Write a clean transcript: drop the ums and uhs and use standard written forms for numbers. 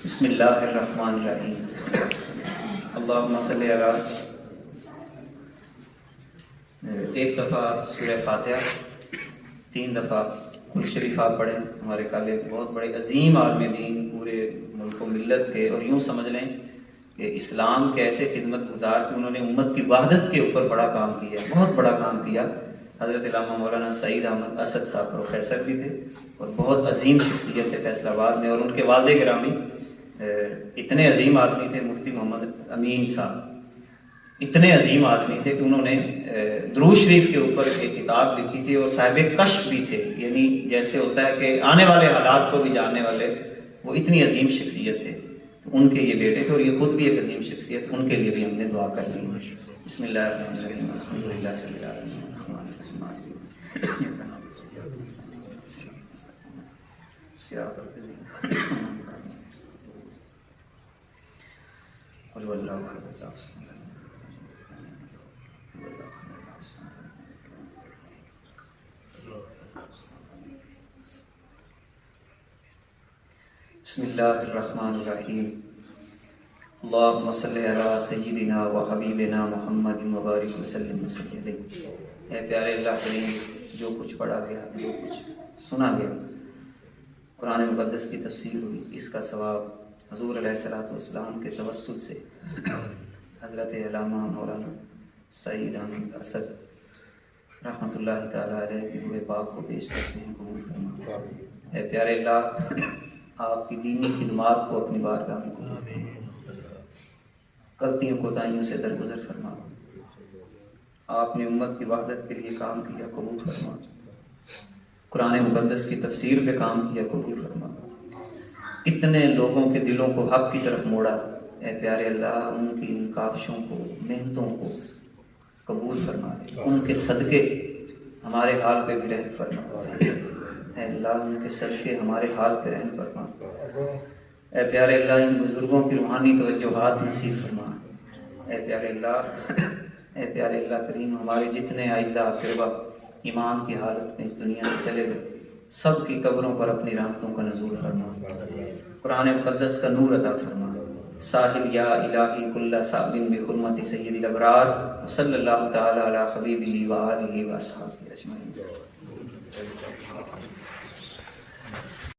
بسم اللہ الرحمن الرحیم اللہم صلی علی. ایک دفعہ سورہ فاتحہ 3 دفعہ کل شریف آپ پڑھیں. ہمارے کل ایک بہت بڑے عظیم عالم دین پورے ملک و ملت کے، اور یوں سمجھ لیں کہ اسلام کے ایسے خدمت گزار کہ انہوں نے امت کی وحدت کے اوپر بڑا کام کیا، بہت بڑا کام کیا. حضرت علامہ مولانا سعید احمد اسد صاحب پروفیسر بھی تھے اور بہت عظیم شخصیت تھے فیصل آباد میں. اور ان کے والد گرامی اتنے عظیم آدمی تھے، مفتی محمد امین صاحب. اتنے عظیم آدمی تھے کہ انہوں نے درود شریف کے اوپر ایک کتاب لکھی تھی اور صاحب کشف بھی تھے، یعنی جیسے ہوتا ہے کہ آنے والے حالات کو بھی جاننے والے. وہ اتنی عظیم شخصیت تھے. ان کے یہ بیٹے تھے اور یہ خود بھی ایک عظیم شخصیت. ان کے لیے بھی ہم نے دعا کر لی. بسم اللہ الرحمن الرحیم الحمدللہ رب العالمین الرحمن الرحیم صراط الذین قل واللہ احد اللہ الصمد بسم اللہ الرحمن الرحیم اللہم صلی علی سیدنا و حبیبنا محمد مبارک وسلم وسلم علیہ. اے پیارے اللہ کریم، جو کچھ پڑھا گیا، جو کچھ سنا گیا، قرآن مقدس کی تفسیر ہوئی، اس کا ثواب حضور علیہ الصلوۃ والسلام کے توسل سے حضرت علامہ مولانا سعید احمد اسد رحمۃ اللہ تعالیٰ علیہ کی روح پاک کو پیش کرتے ہیں. قبول فرما. اے پیارے اللہ، آپ کی دینی خدمات کو اپنی بارگاہ میں قبول فرما. غلطیوں کوتاہیوں سے درگزر فرما. آپ نے امت کی وحدت کے لیے کام کیا، قبول فرما. قرآن مقدس کی تفسیر پہ کام کیا، قبول فرما. کتنے لوگوں کے دلوں کو حق کی طرف موڑا. اے پیارے اللہ، ان کی ان کاوشوں کو، محنتوں کو قبول فرما. ان کے صدقے ہمارے حال پہ بھی رحم فرما. اے اللہ، ان کے صدقے ہمارے حال پہ رحم فرما. اے پیارے اللہ، ان بزرگوں کی روحانی توجہات نصیب فرما. اے پیارے اللہ، اے پیارے اللہ کریم، ہمارے جتنے اعزاء اقربا ایمان کی حالت میں اس دنیا میں چلے گئے، سب کی قبروں پر اپنی رحمتوں کا نزول فرما. قرآن مقدس کا نور عطا فرما. ساحل یا الہی کل صابن بحرمت سید الابرار صلی اللہ تعالی علی حبیبہ و آلہ و اصحابہ اجمعین.